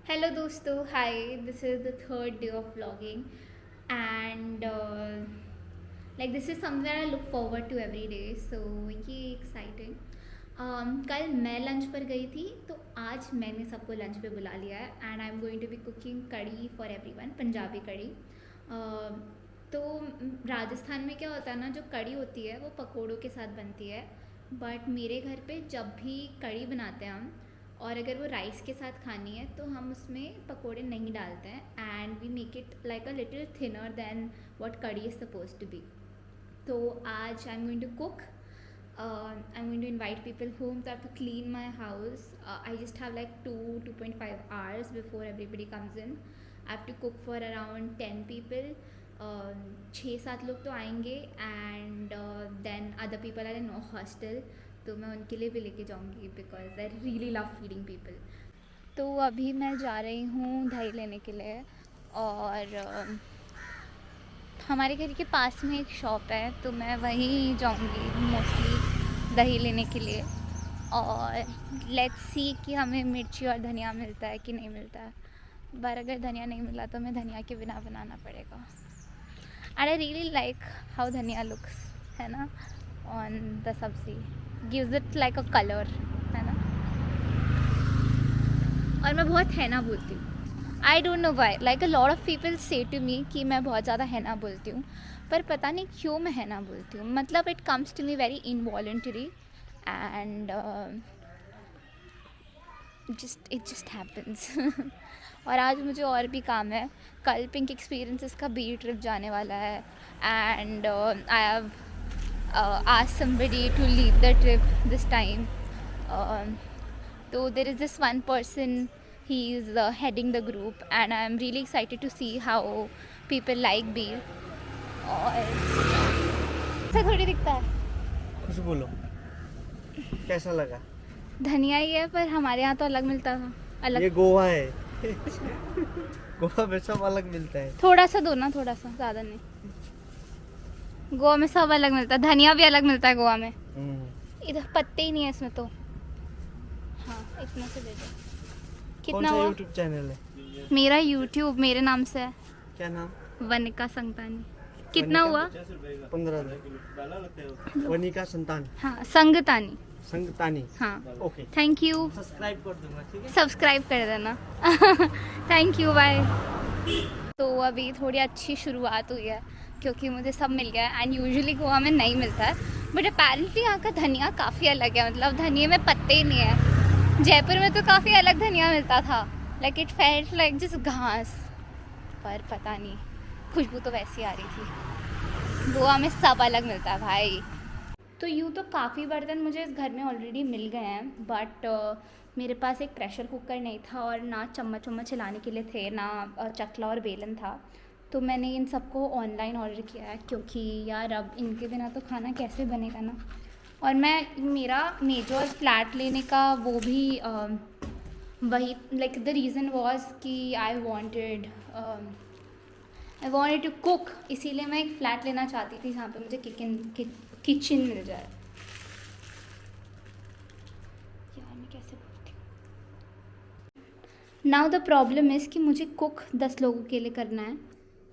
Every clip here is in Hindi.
Hello दोस्तों, hi. This is the third day of vlogging and like this is something I look forward to every day, so ये एक्साइटिंग. कल मैं लंच पर गई थी, तो आज मैंने सबको लंच पे बुला लिया है and I am going to be cooking kadhi for everyone, Punjabi kadhi. तो राजस्थान में क्या होता है ना, जो कड़ी होती है वो पकोड़ों के साथ बनती है. बट मेरे घर पे जब भी कड़ी बनाते हैं हम, और अगर वो राइस के साथ खानी है तो हम उसमें पकोड़े नहीं डालते हैं and we make it like a little thinner than what kadhi is suppose to be. तो आज I am going to cook. I'm going to invite people home, so I have to clean my house. I just have like 2.5 hours before everybody comes in. I have to cook for around 10 people. 6-7 लोग तो आएंगे and then other people are in hostel, तो मैं उनके लिए भी लेके जाऊँगी because I really love feeding people. तो अभी मैं जा रही हूँ दही लेने के लिए, और हमारे घर के पास में एक शॉप है, तो मैं वहीं जाऊँगी मोस्टली दही लेने के लिए. और लेट्स सी कि हमें मिर्ची और धनिया मिलता है कि नहीं मिलता है. पर अगर धनिया नहीं मिला तो हमें धनिया के बिना बनाना पड़ेगा. And I really like how धनिया लुक्स, है ना, ऑन द सब्जी. Gives it like a colour, है ना. और मैं बहुत है ना बोलती हूँ. I don't know why, like a lot of people से टू मी कि मैं बहुत ज़्यादा है ना बोलती हूँ, पर पता नहीं क्यों मैं है ना बोलती हूँ. मतलब it comes to me very involuntary and it just happens. और आज मुझे और भी काम है. कल पिंक एक्सपीरियंसेस का बी ट्रिप जाने वाला है and I have asked somebody to lead the trip this time. So there is this one person, he is heading the group and I am really excited to see how people like beer. और ऐसा थोड़ी दिखता है. कुछ बोलो, कैसा लगा? धनिया ही है, पर हमारे यहाँ तो अलग मिलता था. अलग. ये गोवा है. गोवा में सब अलग मिलता है. थोड़ा सा दो ना, थोड़ा सा, ज़्यादा नहीं. गोवा में सब अलग मिलता है, धनिया भी अलग मिलता है गोवा में. इधर पत्ते ही नहीं है इसमें तो. हाँ, इतना से दे दो. कौन कितना सा हुआ? YouTube चैनल है? मेरा यूट्यूब मेरे नाम से है, क्या नाम? वनिका संगतानी. कितना हुआ? 15. वनिका संतान. हाँ, संगतानी. संगतानी. हाँ. ओके. Thank you. सब्सक्राइब कर दूंगा, ठीक है? सब्सक्राइब कर देना. Thank you, bye. तो अभी थोड़ी अच्छी शुरुआत हुई है क्योंकि मुझे सब मिल गया है एंड यूजुअली गोवा में नहीं मिलता है, बट अपेरेंटली यहाँ का धनिया काफ़ी अलग है. मतलब धनिए में पत्ते ही नहीं है. जयपुर में तो काफ़ी अलग धनिया मिलता था, लाइक इट फेल्ट लाइक जिस घास, पर पता नहीं, खुशबू तो वैसी आ रही थी. गोवा में सब अलग मिलता है भाई. तो यूँ तो काफ़ी बर्तन मुझे इस घर में ऑलरेडी मिल गए हैं, बट मेरे पास एक प्रेशर कुकर नहीं था और ना चम्मच वम्मच हिलाने के लिए थे, ना चकला और बेलन था. तो मैंने इन सबको ऑनलाइन ऑर्डर किया है क्योंकि यार अब इनके बिना तो खाना कैसे बनेगा ना. और मैं मेरा मेजर फ्लैट लेने का वो भी वही, लाइक द रीज़न वॉज कि आई वॉन्टेड टू कुक. इसीलिए मैं एक फ़्लैट लेना चाहती थी जहाँ पे मुझे किचन मिल जाए. यार मैं कैसे बोलती हूँ. नाउ द प्रॉब्लम इज़ कि मुझे कुक 10 लोगों के लिए करना है,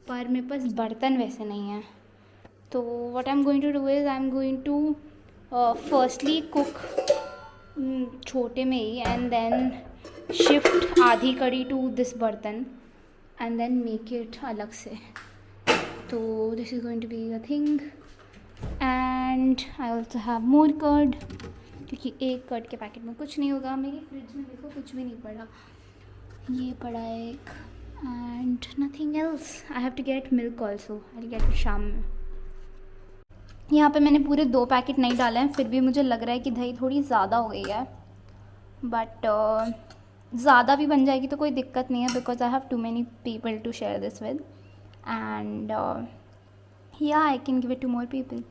पर मेरे पास बर्तन वैसे नहीं है. तो what I am going to do is I am going to firstly cook छोटे में ही एंड देन शिफ्ट आधी कड़ी टू दिस बर्तन एंड देन मेक इट अलग से. तो this is going to be a thing and I also have more curd, क्योंकि एक कर्ड के पैकेट में कुछ नहीं होगा. मेरी फ्रिज में देखो कुछ भी नहीं पड़ा, ये पड़ा है एक, and nothing else. I have to get milk also, I will get it शाम में. यहाँ पे मैंने पूरे 2 पैकेट नहीं डाले हैं, फिर भी मुझे लग रहा है कि दही थोड़ी ज़्यादा हो गई है, बट ज़्यादा भी बन जाएगी तो कोई दिक्कत नहीं है because I have too many people to share this with and yeah I can give it to more people.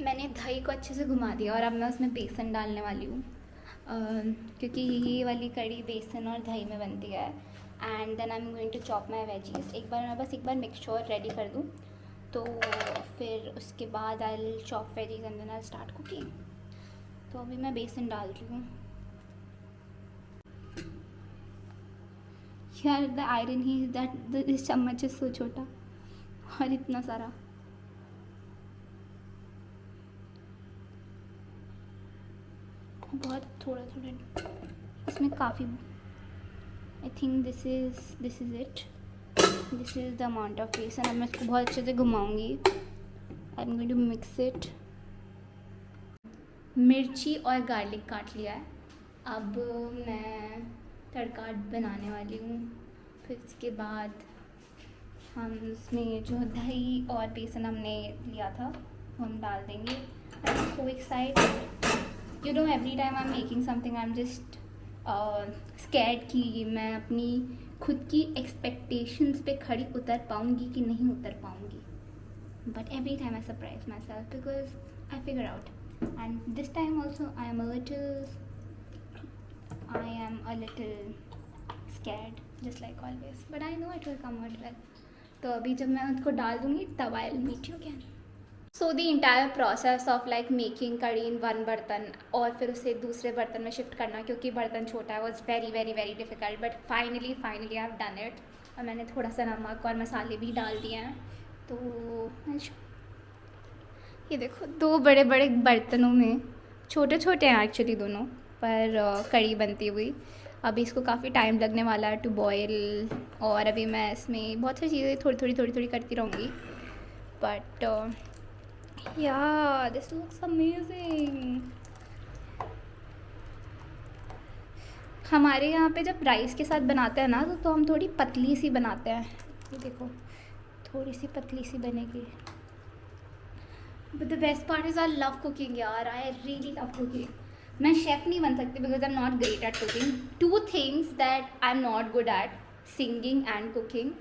मैंने दही को अच्छे से घुमा दिया और अब मैं उसमें बेसन डालने वाली हूँ क्योंकि ये वाली कड़ी बेसन और दही में बनती है. And then I am going to chop my veggies. एक बार मिक्सचर रेडी कर दूँ तो फिर उसके बाद I will chop veggies and then I start cooking. तो अभी मैं बेसन डाल रही हूँ. यार the irony is that this चम्मच इज सो छोटा और इतना सारा। बहुत थोड़ा थोड़ा इसमें काफ़ी। I think this is it. This is the amount of besan. अब मैं इसको बहुत अच्छे से घुमाऊँगी। I am going to mix it. मिर्ची और गार्लिक काट लिया है। अब मैं तड़का बनाने वाली हूँ। फिर इसके बाद हम इसमें जो दही और बेसन हमने लिया था वो हम डाल देंगे। आई am so excited. You know every time I am making something I am just scared कि मैं अपनी खुद की एक्सपेक्टेशंस पे खड़ी उतर पाऊँगी कि नहीं उतर पाऊँगी। But every time I surprise my self because I figure out. And this time also I am a little scared just like always, but I know it will come out well. तो अभी जब मैं उसको डाल दूँगी तब I will meet you again. So the entire process of like making कड़ी in one बर्तन और फिर उसे दूसरे बर्तन में शिफ्ट करना क्योंकि बर्तन छोटा है was very very very difficult, but finally I have done it. और मैंने थोड़ा सा नमक और मसाले भी डाल दिए हैं। तो ये देखो 2 बड़े बड़े बर्तनों में, छोटे छोटे हैं एक्चुअली दोनों, पर कड़ी बनती हुई। अभी इसको काफ़ी टाइम लगने वाला है टू बॉयल। और अभी मैं इसमें बहुत सारी चीज़ें थोड़ी थोड़ी करती रहूँगी। बट या दिस लुक्स अमेजिंग। हमारे यहाँ पे जब राइस के साथ बनाते हैं ना तो हम थोड़ी पतली सी बनाते हैं। ये देखो थोड़ी सी पतली सी बनेगी। But the best part is I love cooking यार, I really love cooking. मैं शेफ़ नहीं बन सकती because I'm not great at cooking. 2 things that I'm not good at, singing and cooking.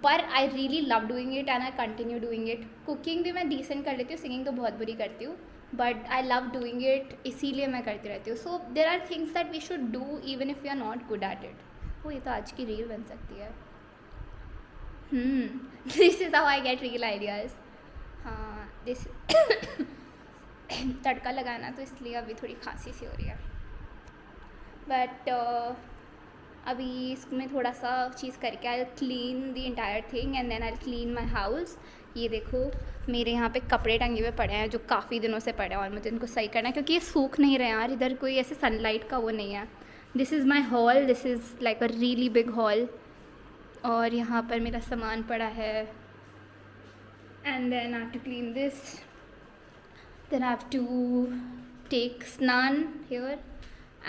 But I really love doing it and I continue doing it. Cooking भी मैं decent कर लेती हूँ, singing तो बहुत बुरी करती हूँ. But I love doing it, इसीलिए मैं करती रहती हूँ. So there are things that we should do even if we are not good at it. Oh ये तो आज की रील बन सकती है. This is how I get real ideas. हाँ दिस तड़का लगाना तो इसलिए अभी थोड़ी खांसी सी हो रही है। बट अभी इसमें थोड़ा सा चीज़ करके I clean the entire thing and then I clean my house. ये देखो मेरे यहाँ पे कपड़े टंगे हुए पड़े हैं जो काफ़ी दिनों से पड़े हैं और मुझे इनको सही करना है क्योंकि ये सूख नहीं रहे यार। इधर कोई ऐसे सनलाइट का वो नहीं है। This is my hall, this is like a really big hall. और यहाँ पर मेरा सामान पड़ा है। And then I have to clean this. Then I have to take snan here,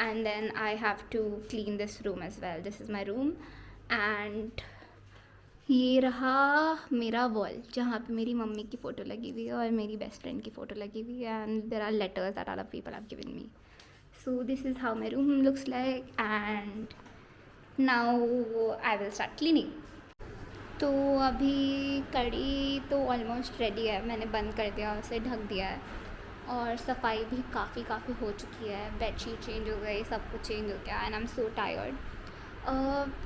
and then I have to clean this room as well. This is my room, and ये रहा मेरा वॉल जहाँ पे मेरी मम्मी की फ़ोटो लगी हुई है और मेरी बेस्ट फ्रेंड की फ़ोटो लगी हुई है। And there are letters that all of people have given me. So this is how my room looks like and now I will start cleaning. तो अभी कड़ी तो ऑलमोस्ट रेडी है, मैंने बंद कर दिया, उसे ढक दिया है और सफाई भी काफ़ी हो चुकी है। बेडशीट चेंज हो गई, सब कुछ चेंज हो गया and I am so tired.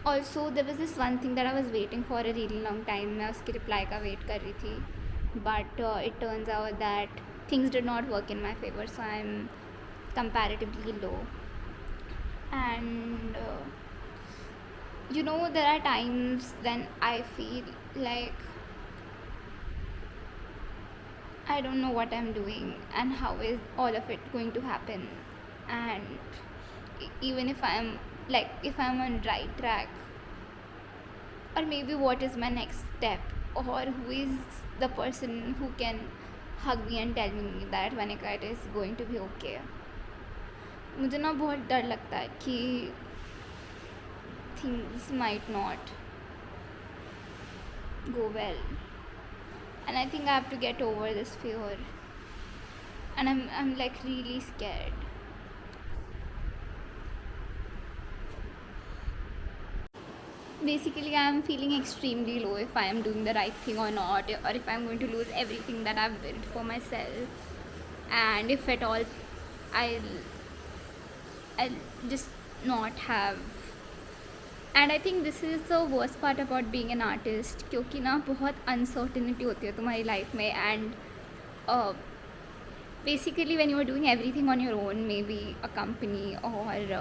Also there was this one thing that I was waiting for a really long time. मैं उसकी रिप्लाई का वेट कर रही थी but it turns out that things did not work in my favour, so I am comparatively low and you know there are times when I feel like I don't know what I'm doing and how is all of it going to happen, and even if I'm on right track or maybe what is my next step or who is the person who can hug me and tell me that Vanika it is going to be okay. मुझे ना बहुत डर लगता है कि things might not go well, and I think I have to get over this fear, and I'm like really scared. Basically I'm feeling extremely low if I am doing the right thing or not, or if I'm going to lose everything that I've built for myself, and if at all I'll just not have. And I think this is the worst part about being an artist, क्योंकि ना बहुत अनसर्टिनिटी होती है तुम्हारी लाइफ में and basically when you are doing everything on your own, maybe a company और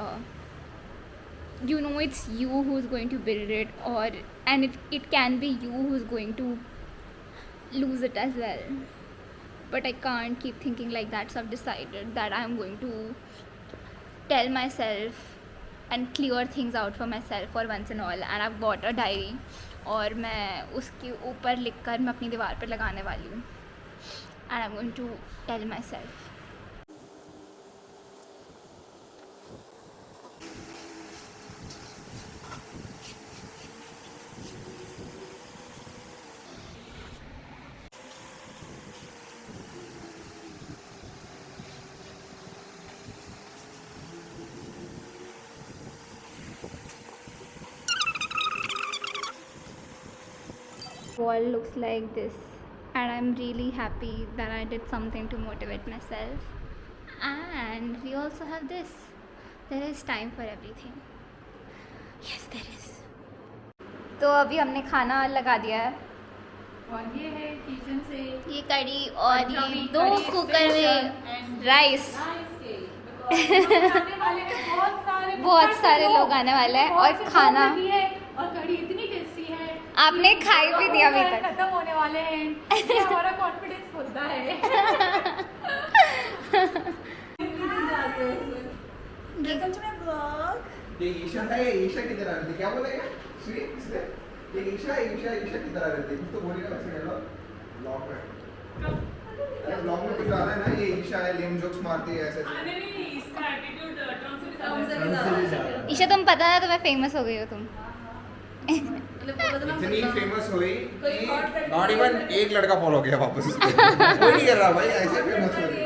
you know it's you who's going to build it, or and it can be you who's going to lose it as well. But I can't keep thinking like that, so I've decided that I'm going to tell myself and clear things out for myself for once and all. And I've bought a diary, और मैं उसके ऊपर लिखकर मैं अपनी दीवार पर लगाने वाली हूँ. And I'm going to tell myself. Wall looks like this, and I'm really happy that I did something to motivate myself. And we also have this. There is time for everything. Yes, there is. तो अभी हमने खाना लगा दिया है, और ये है किचन से ये कड़ी और ये 2 कुकर में राइस. बहुत सारे लोग आने वाले हैं और खाना और कड़ी इतनी टेस्टी है, आपने खाई भी नहीं अभी तक. खत्म होने वाले हैं. ये हमारा कॉन्फिडेंस होता है. ये ईशा है, ये ईशा की तरह रहती, क्या बोलेगा श्री इसने? ये ईशा की तरह रहती, कुछ तो बोलेगा वैसे कह लो ब्लॉग में. अरे ब्लॉग में कुछ डाला है ना, ये ईशा है, लेम जोक्स मारती है ऐसे. अरे नहीं, इसका एटीट्यूड टर्म से भी ईशा तुम पता है तो मैं फेमस हो गई हो तुम. इतनी फेमस हुई कि नॉट इवन एक लड़का फॉलो किया वापस उसको. कोई नहीं कर रहा भाई, ऐसे फेमस हो रही.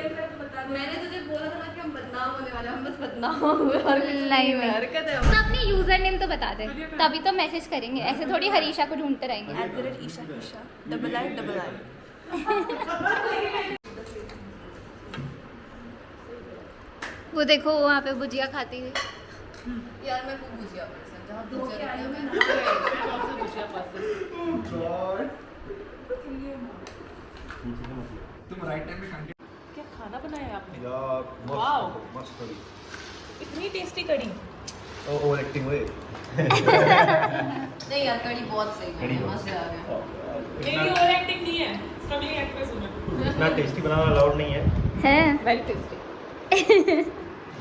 मैंने तुझे बोला था ना कि हम बदनाम होने वाले हैं, हम बस बदनाम हुए और कुछ नहीं नहीं, हरकत है. तो अपनी यूजर नेम तो बता दे, तभी तो मैसेज करेंगे. ऐसे थोड़ी हरीशा को ढूंढते रहेंगे. @ईशा _I_. वो देखो वहाँ पे भुजिया खाती हुई. यार मैं खूब भुजिया पसंद, जहाँ तो भुजिया क्या रहता है है, मैं सबसे भुजिया पसंद. गॉड. तुम राइट टाइम पे कंटेंट क्या खाना बनाया है आपने? यार वाओ. मस्त करी. इतनी टेस्टी कड़ी. ओ एक्टिंग हुई. नहीं यार, कड़ी बहुत सही कड़ी है, बहुत मस्त आ गया. मेरी ओवर एक्टिंग नहीं है, स्ट्रगलिंग एक्ट्रेस हूं मैं. इतना टेस्टी बनाना अलाउड नहीं है. है वेरी टेस्टी.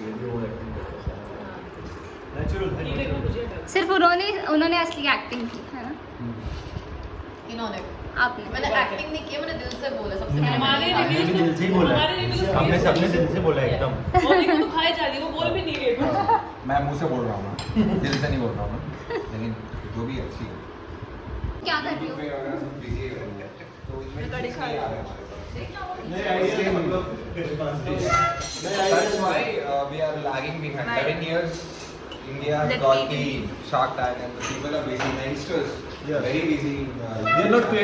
ये भी वो एक्टिंग करता है नेचुरल ये देखो है. भुजिया कर. सिर्फ उन्होंने असली एक्टिंग की है ना. इन्होंने आपने मैंने एक्टिंग नहीं की, मैंने दिल से बोला सबसे पहले. हमारे मैंने हमने भी दिल से ही बोला हमारे है. reviews हमने में सबने दिल से बोला है एकदम. और देखो तो खाए जा रही है, वो बोल भी नहीं रही है. मैं मुंह से बोल रहा हूँ ना, दिल से नहीं बोल रहा हूँ ना, लेकिन जो भी अच्छी है. क्या कर रही हो? मैं कड़ी खा रही हूँ. नहीं आइडिया मतलब That's why we are lagging behind. 11 years, India has got the Shark Tank, and the people are busy. The youngsters, Yeah. very busy. they are not creating